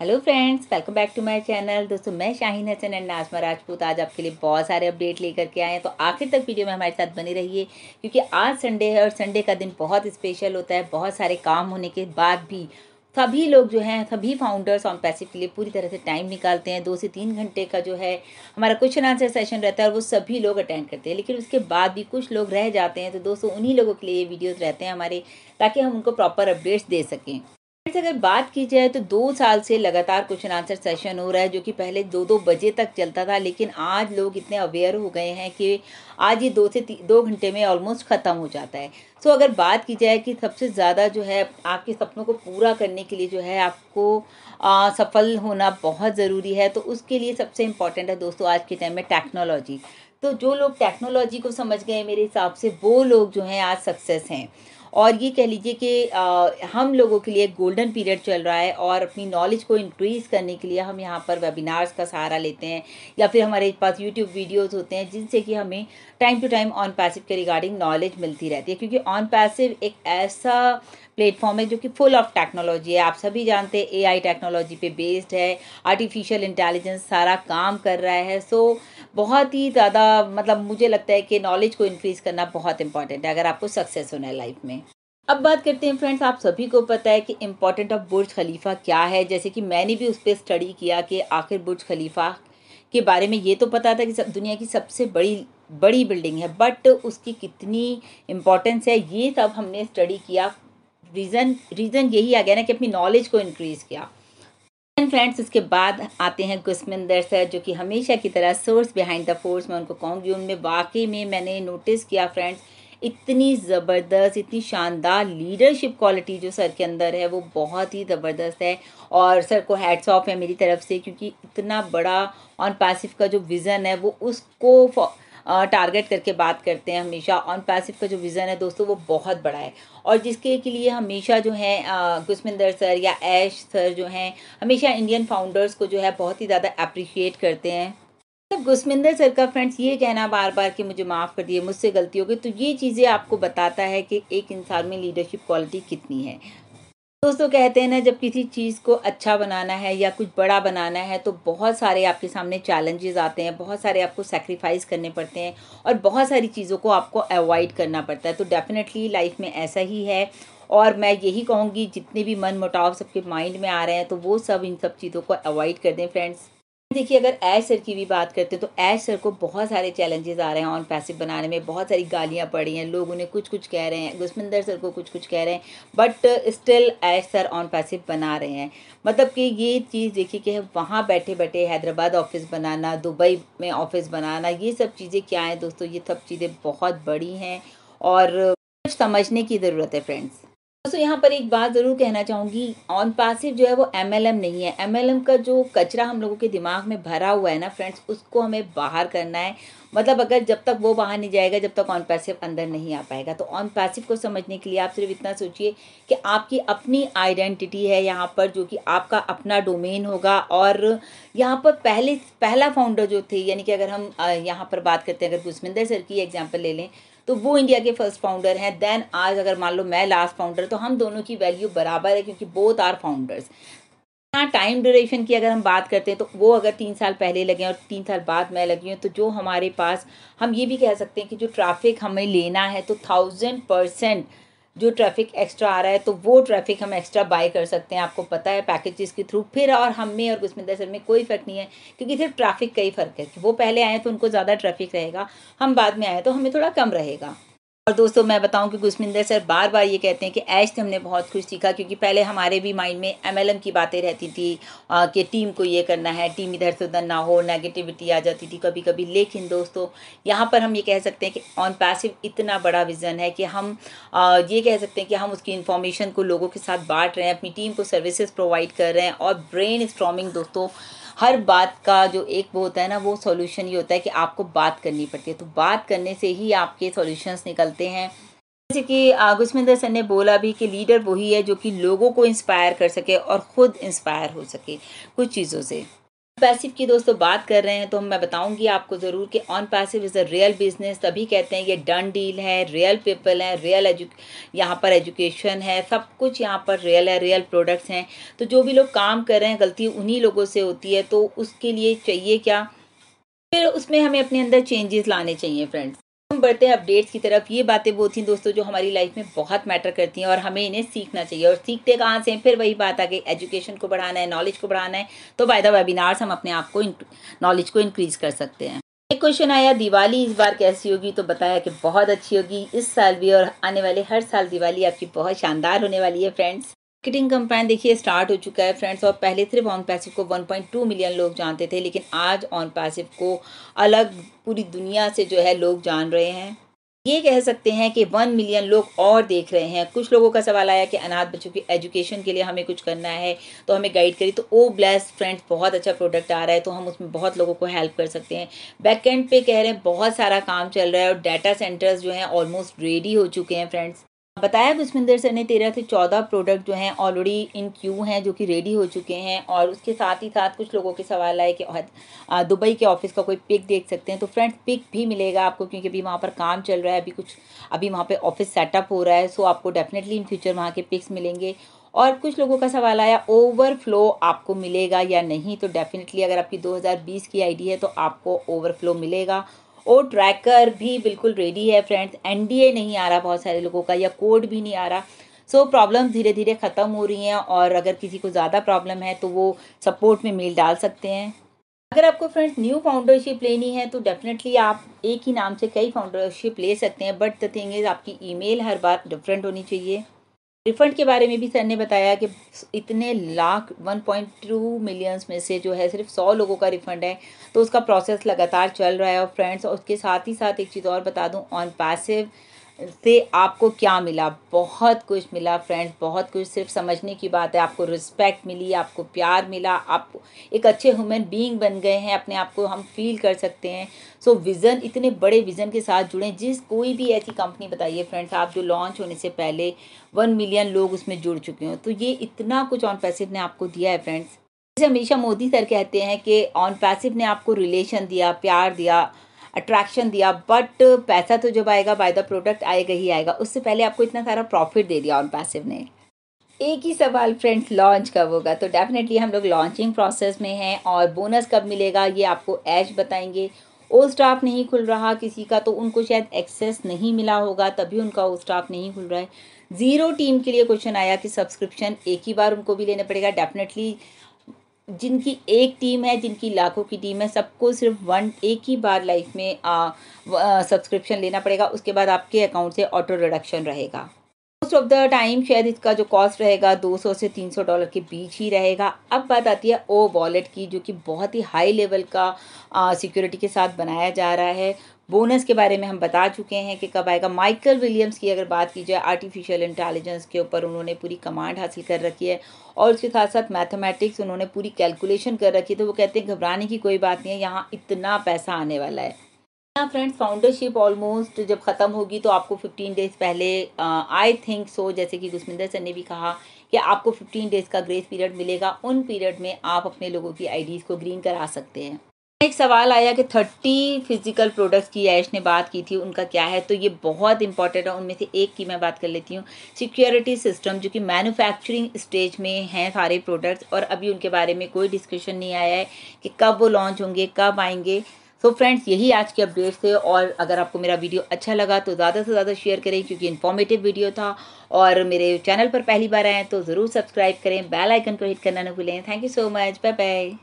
Hello friends, welcome back to my channel. दोस्तों, मैं Shaheen Hasan and Nazma Rajput आज आपके लिए बहुत सारे अपडेट लेकर के आए हैं, तो आखिर तक वीडियो में हमारे साथ बनी रहिए क्योंकि आज संडे है और संडे का दिन बहुत स्पेशल होता है। बहुत सारे काम होने के बाद भी सभी लोग जो हैं, सभी फाउंडर्स ऑन पैसिव के लिए पूरी तरह से टाइम निकालते हैं। 2 से 3 घंटे का जो है हमारा क्वेश्चन आंसर सेशन रहता है और वो सभी लोग अटेंड करते हैं, लेकिन उसके बाद भी कुछ लोग रह जाते हैं। तो दोस्तों, उन्हीं लोगों के लिए ये वीडियोज़ रहते हैं हमारे, ताकि हम उनको प्रॉपर अपडेट्स दे सकें। अगर बात की जाए तो 2 साल से लगातार क्वेश्चन आंसर सेशन हो रहा है, जो कि पहले 2-2 बजे तक चलता था, लेकिन आज लोग इतने अवेयर हो गए हैं कि आज ये 2 घंटे में ऑलमोस्ट ख़त्म हो जाता है। सो अगर बात की जाए कि सबसे ज़्यादा जो है आपके सपनों को पूरा करने के लिए जो है आपको सफल होना बहुत ज़रूरी है, तो उसके लिए सबसे इम्पॉर्टेंट है दोस्तों आज के टाइम में टेक्नोलॉजी। तो जो लोग टेक्नोलॉजी को समझ गए मेरे हिसाब से, वो लोग जो हैं आज सक्सेस हैं। और ये कह लीजिए कि हम लोगों के लिए गोल्डन पीरियड चल रहा है और अपनी नॉलेज को इंक्रीज़ करने के लिए हम यहाँ पर वेबिनार्स का सहारा लेते हैं, या फिर हमारे पास यूट्यूब वीडियोस होते हैं जिनसे कि हमें time to time ONPassive के रिगार्डिंग नॉलेज मिलती रहती है। क्योंकि ऑन पैसिव एक ऐसा प्लेटफॉर्म है जो कि फुल ऑफ टेक्नोलॉजी है। आप सभी जानते हैं एआई टेक्नोलॉजी पे बेस्ड है, आर्टिफिशियल इंटेलिजेंस सारा काम कर रहा है। सो बहुत ही ज़्यादा मतलब मुझे लगता है कि नॉलेज को इंक्रीज़ करना बहुत इंपॉर्टेंट है अगर आपको सक्सेस होना है लाइफ में। अब बात करते हैं फ्रेंड्स, आप सभी को पता है कि इम्पोर्टेंट ऑफ बुर्ज खलीफा क्या है। जैसे कि मैंने भी उस पर स्टडी किया कि आखिर बुर्ज खलीफा के बारे में ये तो पता था कि दुनिया की सबसे बड़ी बड़ी बिल्डिंग है, बट उसकी कितनी इम्पोर्टेंस है ये सब हमने स्टडी किया। रीज़न यही आ गया ना कि अपनी नॉलेज को इंक्रीज़ किया। एंड फ्रेंड्स, उसके बाद आते हैं गुस्मिंदर सर, जो कि हमेशा की तरह सोर्स बिहाइंड द फोर्स मैं उनको कहूँगी। उनमें वाकई में मैंने नोटिस किया फ्रेंड्स, इतनी ज़बरदस्त, इतनी शानदार लीडरशिप क्वालिटी जो सर के अंदर है वो बहुत ही ज़बरदस्त है। और सर को हैट्स ऑफ है मेरी तरफ से, क्योंकि इतना बड़ा ऑन पैसिव का जो विज़न है वो उसको टारगेट करके बात करते हैं हमेशा। ऑन पैसिव का जो विज़न है दोस्तों वो बहुत बड़ा है, और जिसके के लिए हमेशा जो है गुस्मिंदर सर या ऐश सर जो हैं हमेशा इंडियन फाउंडर्स को जो है बहुत ही ज़्यादा अप्रिशिएट करते हैं। तब गुस्मिंदर सर का फ्रेंड्स ये कहना बार बार कि मुझे माफ़ कर दिए, मुझसे गलती हो गई, तो ये चीज़ें आपको बताता है कि एक इंसान में लीडरशिप क्वालिटी कितनी है। दोस्तों, कहते हैं ना, जब किसी चीज़ को अच्छा बनाना है या कुछ बड़ा बनाना है तो बहुत सारे आपके सामने चैलेंजेस आते हैं, बहुत सारे आपको सैक्रिफाइस करने पड़ते हैं और बहुत सारी चीज़ों को आपको अवॉइड करना पड़ता है। तो डेफिनेटली लाइफ में ऐसा ही है, और मैं यही कहूँगी जितने भी मन मुटाव सबके माइंड में आ रहे हैं तो वो सब इन सब चीज़ों को अवॉइड कर दें फ्रेंड्स। देखिए, अगर ऐश सर की भी बात करते हैं तो ऐश सर को बहुत सारे चैलेंजेस आ रहे हैं ऑन पैसिव बनाने में। बहुत सारी गालियाँ पड़ी हैं, लोग उन्हें कुछ कुछ कह रहे हैं, गुस्मिंदर सर को कुछ कुछ कह रहे हैं, but still Ash sir ONPassive बना रहे हैं। मतलब कि ये चीज़ देखिए कि वहाँ बैठे बैठे हैदराबाद ऑफिस बनाना, दुबई में ऑफिस बनाना, ये सब चीज़ें क्या हैं दोस्तों, ये सब चीज़ें बहुत बड़ी हैं और कुछ समझने की ज़रूरत है फ्रेंड्स। दोस्तों, यहाँ पर एक बात ज़रूर कहना चाहूँगी, ऑन पैसिव जो है वो एमएलएम नहीं है। एमएलएम का जो कचरा हम लोगों के दिमाग में भरा हुआ है ना फ्रेंड्स, उसको हमें बाहर करना है। मतलब अगर जब तक वो बाहर नहीं जाएगा, जब तक ऑन पैसिव अंदर नहीं आ पाएगा। तो ऑन पैसिव को समझने के लिए आप सिर्फ इतना सोचिए कि आपकी अपनी आइडेंटिटी है यहाँ पर, जो कि आपका अपना डोमेन होगा। और यहाँ पर पहला फाउंडर जो थे, यानी कि अगर हम यहाँ पर बात करते हैं, अगर गुस्मिंदर सर की एग्जाम्पल ले लें तो वो इंडिया के फर्स्ट फाउंडर हैं। देन आज अगर मान लो मैं लास्ट फाउंडर, तो हम दोनों की वैल्यू बराबर है, क्योंकि बोथ आर फाउंडर्स। हाँ, टाइम ड्यूरेशन की अगर हम बात करते हैं तो वो अगर 3 साल पहले लगे और 3 साल बाद मैं लगी हूँ, तो जो हमारे पास, हम ये भी कह सकते हैं कि जो ट्रैफिक हमें लेना है, तो 1000% जो ट्रैफिक एक्स्ट्रा आ रहा है तो वो ट्रैफिक हम एक्स्ट्रा बाय कर सकते हैं, आपको पता है, पैकेजेस के थ्रू। फिर और हम में और गुस्मिंदर सर में कोई फ़र्क नहीं है, क्योंकि सिर्फ ट्रैफिक का ही फ़र्क है कि वो पहले आए तो उनको ज़्यादा ट्रैफिक रहेगा, हम बाद में आए तो हमें थोड़ा कम रहेगा। और दोस्तों, मैं बताऊं कि गुस्मिंदर सर बार बार ये कहते हैं कि ऐश से हमने बहुत कुछ सीखा, क्योंकि पहले हमारे भी माइंड में एमएलएम की बातें रहती थी कि टीम को ये करना है, टीम इधर से उधर ना हो, नेगेटिविटी आ जाती थी कभी कभी। लेकिन दोस्तों, यहाँ पर हम ये कह सकते हैं कि ऑन पैसिव इतना बड़ा विज़न है कि हम ये कह सकते हैं कि हम उसकी इन्फॉर्मेशन को लोगों के साथ बांट रहे हैं, अपनी टीम को सर्विसेज प्रोवाइड कर रहे हैं। और ब्रेन स्टॉर्मिंग दोस्तों, हर बात का जो एक वो होता है ना, वो सॉल्यूशन ये होता है कि आपको बात करनी पड़ती है। तो बात करने से ही आपके सॉल्यूशंस निकलते हैं। जैसे कि गुस्मिंदर सर ने बोला भी कि लीडर वही है जो कि लोगों को इंस्पायर कर सके और खुद इंस्पायर हो सके कुछ चीज़ों से। पैसिव की दोस्तों बात कर रहे हैं तो मैं बताऊंगी आपको ज़रूर कि on passive is a real business. तभी कहते हैं ये डन डील है, रियल पीपल है, यहाँ पर एजुकेशन है, सब कुछ यहाँ पर रियल है, रियल प्रोडक्ट्स हैं। तो जो भी लोग काम कर रहे हैं गलती उन्हीं लोगों से होती है, तो उसके लिए चाहिए क्या, फिर उसमें हमें अपने अंदर चेंजेस लाने चाहिए फ्रेंड्स। हम बढ़ते हैं अपडेट्स की तरफ। ये बातें वो थी दोस्तों जो हमारी लाइफ में बहुत मैटर करती हैं और हमें इन्हें सीखना चाहिए। और सीखते कहाँ से हैं, फिर वही बात आ गई, एजुकेशन को बढ़ाना है, नॉलेज को बढ़ाना है, तो बाय द वेबिनार्स हम अपने आप को नॉलेज को इंक्रीज कर सकते हैं। एक क्वेश्चन आया, दिवाली इस बार कैसी होगी, तो बताया कि बहुत अच्छी होगी इस साल भी, और आने वाले हर साल दिवाली आपकी बहुत शानदार होने वाली है फ्रेंड्स। मार्केटिंग कैंपेन देखिए स्टार्ट हो चुका है फ्रेंड्स, और पहले सिर्फ ऑन पैसिव को 1.2 मिलियन लोग जानते थे, लेकिन आज ऑन पैसिव को अलग पूरी दुनिया से जो है लोग जान रहे हैं। ये कह सकते हैं कि 1 मिलियन लोग और देख रहे हैं। कुछ लोगों का सवाल आया कि अनाथ बच्चों की एजुकेशन के लिए हमें कुछ करना है तो हमें गाइड करिए, तो ओ ब्लेस फ्रेंड्स बहुत अच्छा प्रोडक्ट आ रहा है, तो हम उसमें बहुत लोगों को हेल्प कर सकते हैं। बैकएंड पे कह रहे हैं बहुत सारा काम चल रहा है और डाटा सेंटर्स जो हैं ऑलमोस्ट रेडी हो चुके हैं फ्रेंड्स। बताया पुष्पिंदर सर ने 13 से 14 प्रोडक्ट जो हैं ऑलरेडी इन क्यू हैं, जो कि रेडी हो चुके हैं। और उसके साथ ही साथ कुछ लोगों के सवाल आए कि दुबई के ऑफिस का कोई पिक देख सकते हैं, तो फ्रेंड्स पिक भी मिलेगा आपको, क्योंकि अभी वहाँ पर काम चल रहा है, अभी वहाँ पे ऑफिस सेटअप हो रहा है। सो आपको डेफिनेटली इन फ्यूचर वहाँ के पिक्स मिलेंगे। और कुछ लोगों का सवाल आया ओवरफ्लो आपको मिलेगा या नहीं, तो डेफिनेटली अगर आपकी 2020 की आईडी है तो आपको ओवरफ्लो मिलेगा। और ट्रैकर भी बिल्कुल रेडी है फ्रेंड्स। एनडीए नहीं आ रहा बहुत सारे लोगों का, या कोड भी नहीं आ रहा। सो प्रॉब्लम धीरे धीरे ख़त्म हो रही हैं, और अगर किसी को ज़्यादा प्रॉब्लम है तो वो सपोर्ट में मेल डाल सकते हैं। अगर आपको फ्रेंड्स न्यू फाउंडरशिप लेनी है तो डेफिनेटली आप एक ही नाम से कई फाउंडरशिप ले सकते हैं, बट द थिंग इज़ आपकी ईमेल हर बार डिफरेंट होनी चाहिए। रिफ़ंड के बारे में भी सर ने बताया कि इतने लाख 1.2 मिलियंस में से जो है सिर्फ 100 लोगों का रिफ़ंड है, तो उसका प्रोसेस लगातार चल रहा है। और फ्रेंड्स, और उसके साथ ही साथ एक चीज़ और बता दूं, ऑन पैसिव से आपको क्या मिला, बहुत कुछ मिला फ्रेंड्स, बहुत कुछ। सिर्फ समझने की बात है, आपको रिस्पेक्ट मिली, आपको प्यार मिला, आप एक अच्छे ह्यूमन बीइंग बन गए हैं, अपने आप को हम फील कर सकते हैं। सो विज़न, इतने बड़े विज़न के साथ जुड़ें। कोई भी ऐसी कंपनी बताइए फ्रेंड्स आप जो लॉन्च होने से पहले 1 मिलियन लोग उसमें जुड़ चुके हो, तो ये इतना कुछ ऑन पैसिव ने आपको दिया है फ्रेंड्स। जैसे हमेशा मोदी सर कहते हैं कि ऑन पैसिव ने आपको रिलेशन दिया, प्यार दिया, अट्रैक्शन दिया, बट पैसा तो जब आएगा बाय द प्रोडक्ट आएगा ही आएगा। उससे पहले आपको इतना सारा प्रॉफिट दे दिया ऑन पैसिव ने। एक ही सवाल फ्रेंड्स, लॉन्च कब होगा, तो डेफिनेटली हम लोग लॉन्चिंग प्रोसेस में हैं, और बोनस कब मिलेगा ये आपको ऐश बताएंगे। ओ स्टाफ नहीं खुल रहा किसी का, तो उनको शायद एक्सेस नहीं मिला होगा, तभी उनका ओ स्टाफ नहीं खुल रहा है। ज़ीरो टीम के लिए क्वेश्चन आया कि सब्सक्रिप्शन एक ही बार उनको भी लेना पड़ेगा। डेफिनेटली जिनकी एक टीम है, जिनकी लाखों की टीम है, सबको सिर्फ एक ही बार लाइफ में सब्सक्रिप्शन लेना पड़ेगा। उसके बाद आपके अकाउंट से ऑटो रिडक्शन रहेगा। मोस्ट ऑफ द टाइम शायद इसका जो कॉस्ट रहेगा $200 से $300 के बीच ही रहेगा। अब बात आती है ओ वॉलेट की, जो कि बहुत ही हाई लेवल का सिक्योरिटी के साथ बनाया जा रहा है। बोनस के बारे में हम बता चुके हैं कि कब आएगा। माइकल विलियम्स की अगर बात की जाए, आर्टिफिशियल इंटेलिजेंस के ऊपर उन्होंने पूरी कमांड हासिल कर रखी है, और उसके साथ साथ मैथमेटिक्स उन्होंने पूरी कैलकुलेशन कर रखी है। तो वो कहते हैं घबराने की कोई बात नहीं है, यहाँ इतना पैसा आने वाला है। फ्रेंड्स, फाउंडरशिप ऑलमोस्ट जब ख़त्म होगी तो आपको 15 डेज़ पहले आई थिंक सो, जैसे कि गुस्मिंदर सर ने भी कहा कि आपको 15 डेज़ का ग्रेस पीरियड मिलेगा। उन पीरियड में आप अपने लोगों की आईडीज़ को ग्रीन करा सकते हैं। एक सवाल आया कि 30 फिजिकल प्रोडक्ट्स की ऐश ने बात की थी, उनका क्या है, तो ये बहुत इंपॉर्टेंट है। उनमें से एक की मैं बात कर लेती हूँ, सिक्योरिटी सिस्टम, जो कि मैन्युफैक्चरिंग स्टेज में हैं सारे प्रोडक्ट्स, और अभी उनके बारे में कोई डिस्कशन नहीं आया है कि कब वो लॉन्च होंगे, कब आएंगे। सो फ्रेंड्स, यही आज के अपडेट्स थे, और अगर आपको मेरा वीडियो अच्छा लगा तो ज़्यादा से ज़्यादा शेयर करें, क्योंकि इन्फॉर्मेटिव वीडियो था। और मेरे चैनल पर पहली बार आए हैं तो ज़रूर सब्सक्राइब करें, बेल आइकन को हिट करना न भूलें। Thank you so much, bye bye.